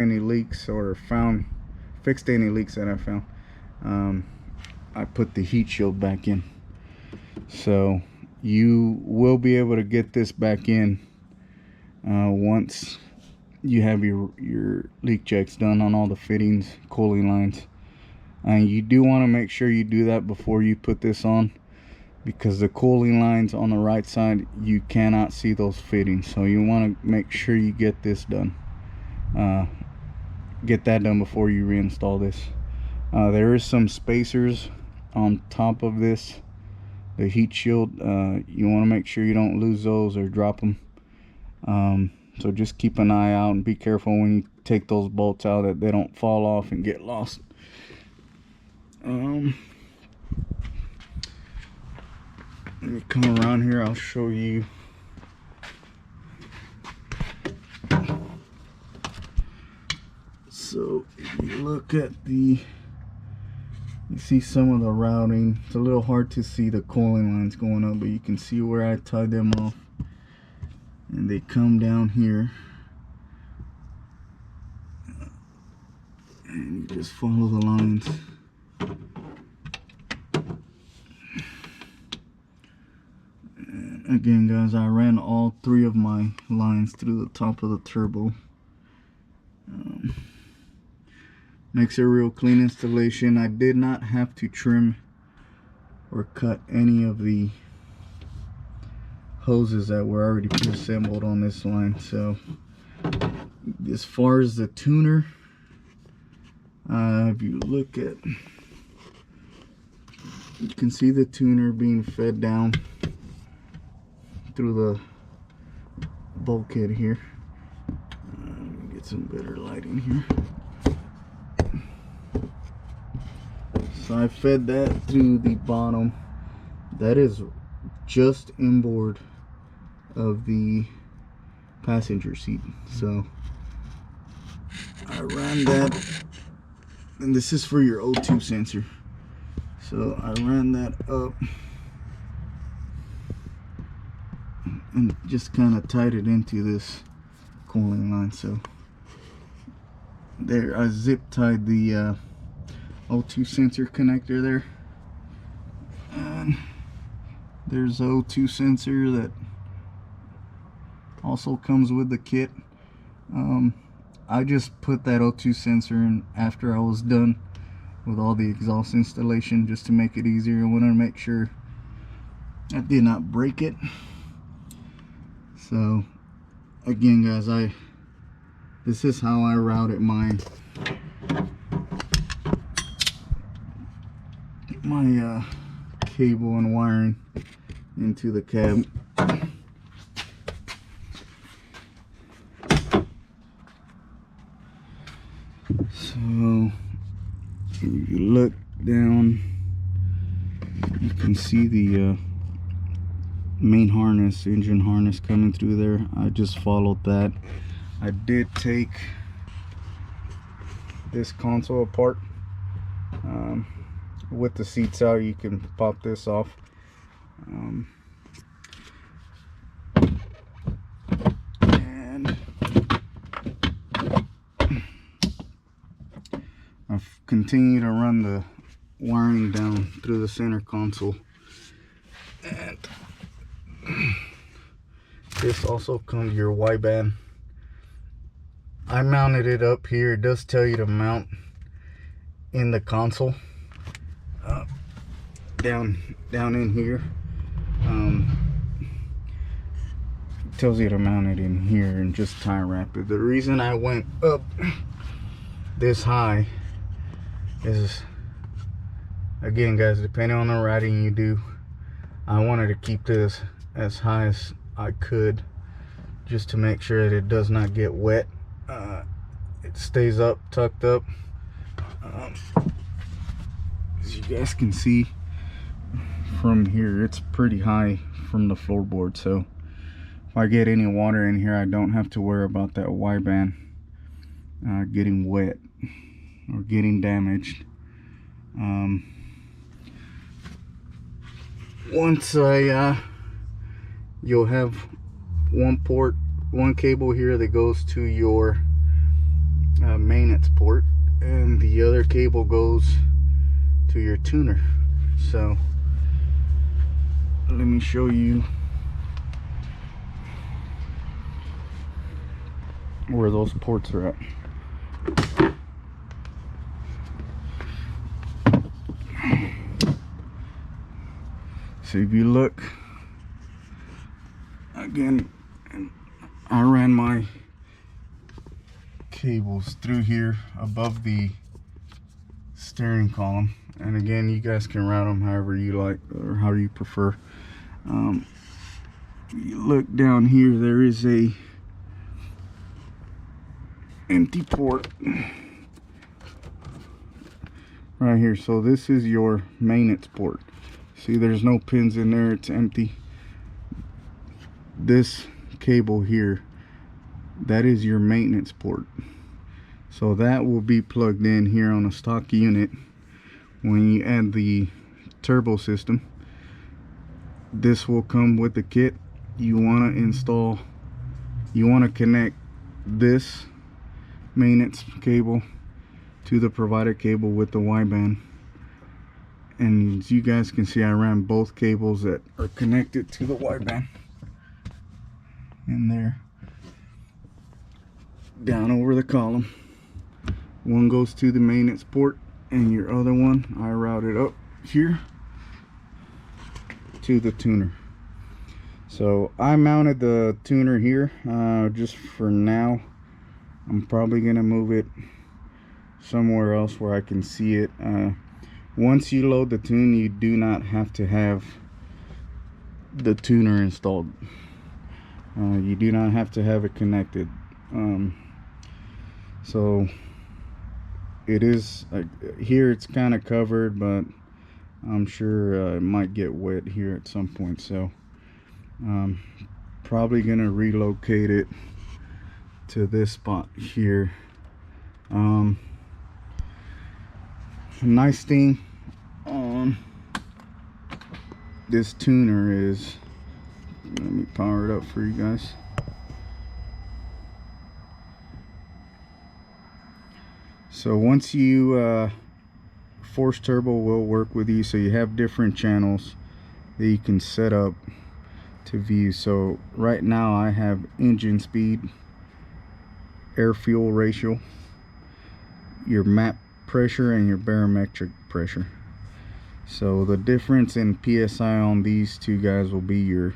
any leaks or fixed any leaks that I found, I put the heat shield back in. So you will be able to get this back in once you have your leak checks done on all the fittings, cooling lines. And you do want to make sure you do that before you put this on, because the cooling lines on the right side, you cannot see those fittings. So you want to make sure you get this done. Get that done before you reinstall this. There is some spacers on top of this, the heat shield. You want to make sure you don't lose those or drop them. So just keep an eye out and be careful when you take those bolts out that they don't fall off and get lost. Let me come around here, I'll show you. So if you look at you see some of the routing. It's a little hard to see the cooling lines going up, but you can see where I tied them off, and they come down here, and you just follow the lines. And again, guys, I ran all 3 of my lines through the top of the turbo. Makes a real clean installation. I did not have to trim or cut any of the hoses that were already pre-assembled on this line. So as far as the tuner, if you look at, you can see the tuner being fed down through the bulkhead here. Let me get some better lighting here. So I fed that through the bottom. That is just inboard of the passenger seat. So I ran that, and this is for your O2 sensor. So I ran that up and just kind of tied it into this cooling line. So there, I zip tied the O2 sensor connector there, and there's the O2 sensor that also comes with the kit. I just put that O2 sensor in after I was done with all the exhaust installation, just to make it easier. I wanted to make sure I did not break it. So again, guys, this is how I routed my cable and wiring into the cab. So if you look down, you can see the main harness, engine harness coming through there. I just followed that. I did take this console apart. With the seats out, you can pop this off. And I've continued to run the wiring down through the center console. And this also comes your Y-band. I mounted it up here. It does tell you to mount in the console, down in here. It tells you to mount it in here and just tie wrap it. The reason I went up this high is, again, guys, depending on the routing you do, I wanted to keep this as high as I could, just to make sure that it does not get wet. It stays up, tucked up. As you guys can see from here, it's pretty high from the floorboard, so if I get any water in here, I don't have to worry about that Y-band getting wet or getting damaged. Once you'll have one cable here that goes to your maintenance port, and the other cable goes to your tuner. So let me show you where those ports are at. So if you look again, I ran my cables through here above the steering column, and again, you guys can route them however you like or how you prefer. You look down here, there is a empty port right here. So this is your maintenance port. See, there's no pins in there, it's empty. This cable here, that is your maintenance port. So that will be plugged in here on a stock unit when you add the turbo system. This will come with the kit. You want to connect this maintenance cable to the provided cable with the wideband. And as you guys can see, I ran both cables that are connected to the wideband in there down over the column. One goes to the maintenance port, and your other one I routed up here to the tuner. So I mounted the tuner here just for now. I'm probably gonna move it somewhere else where I can see it. Once you load the tune, you do not have to have the tuner installed. You do not have to have it connected. So it is here, it's kind of covered, but I'm sure it might get wet here at some point. So probably gonna relocate it to this spot here. Nice thing on this tuner is, let me power it up for you guys. So once you force turbo will work with you, so you have different channels that you can set up to view. So right now I have engine speed, air fuel ratio, your map pressure, and your barometric pressure. So the difference in PSI on these two guys will be your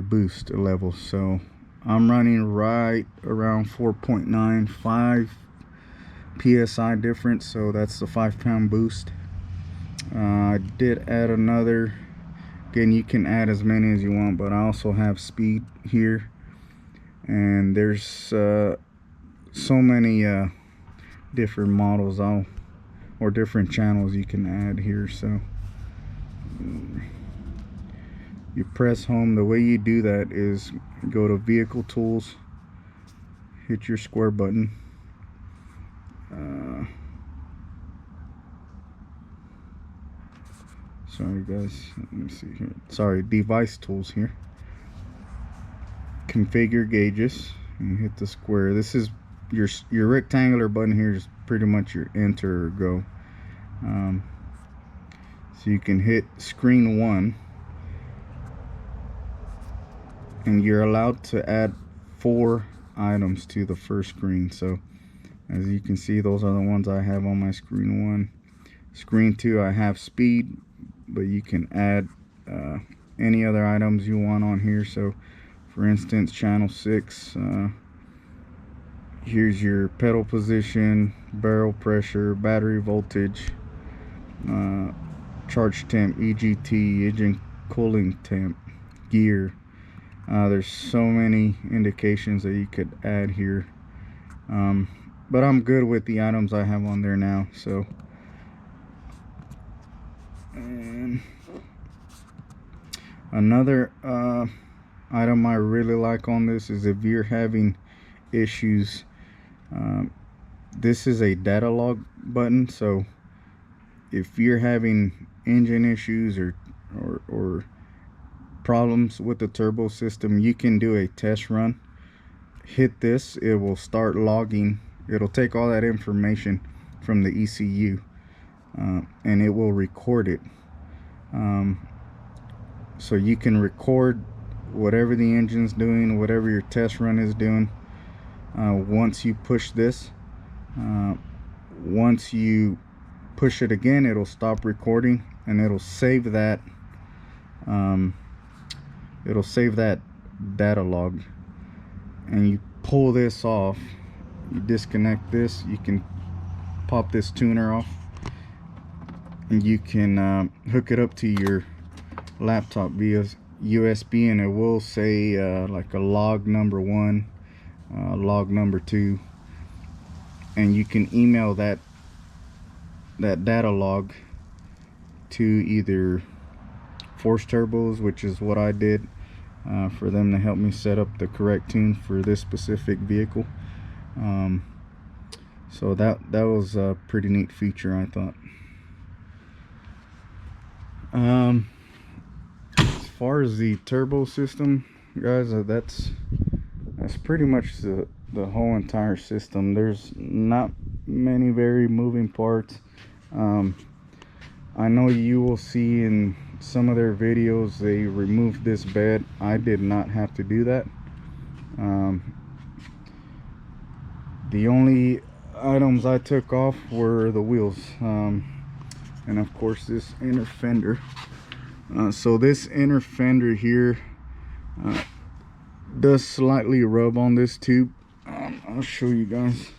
boost level. So I'm running right around 4.95 PSI difference, so that's the 5-pound boost. I did add another, again you can add as many as you want, but I also have speed here, and there's so many different models or different channels you can add here. So you press home. The way you do that is go to vehicle tools, hit your square button, sorry guys, let me see here, sorry, device tools here, configure gauges, and you hit the square. This is your rectangular button here is pretty much your enter or go. So you can hit screen 1, and you're allowed to add 4 items to the first screen. So as you can see, those are the ones I have on my screen 1. Screen 2, I have speed, but you can add any other items you want on here. So for instance, channel 6, here's your pedal position, barrel pressure, battery voltage, charge temp, EGT, engine cooling temp, gear. There's so many indications that you could add here, but I'm good with the items I have on there now. So, and another item I really like on this is if you're having issues, this is a data log button. So if you're having engine issues or problems with the turbo system, you can do a test run hit this, it will start logging. It'll take all that information from the ECU, and it will record it. So you can record whatever the engine's doing, whatever your test run is doing. Once you push this, once you push it again, it'll stop recording, and it'll save that data log. And you pull this off, you disconnect this, you can pop this tuner off, and you can hook it up to your laptop via USB, and it will say like a log number 1, log number 2, and you can email that data log to either Force Turbos, which is what I did, for them to help me set up the correct tune for this specific vehicle. So that was a pretty neat feature, I thought. As far as the turbo system, guys, that's pretty much the whole entire system. There's not many very moving parts. I know you will see in some of their videos they removed this bed. I did not have to do that. The only items I took off were the wheels, and of course this inner fender. So this inner fender here does slightly rub on this tube. I'll show you guys.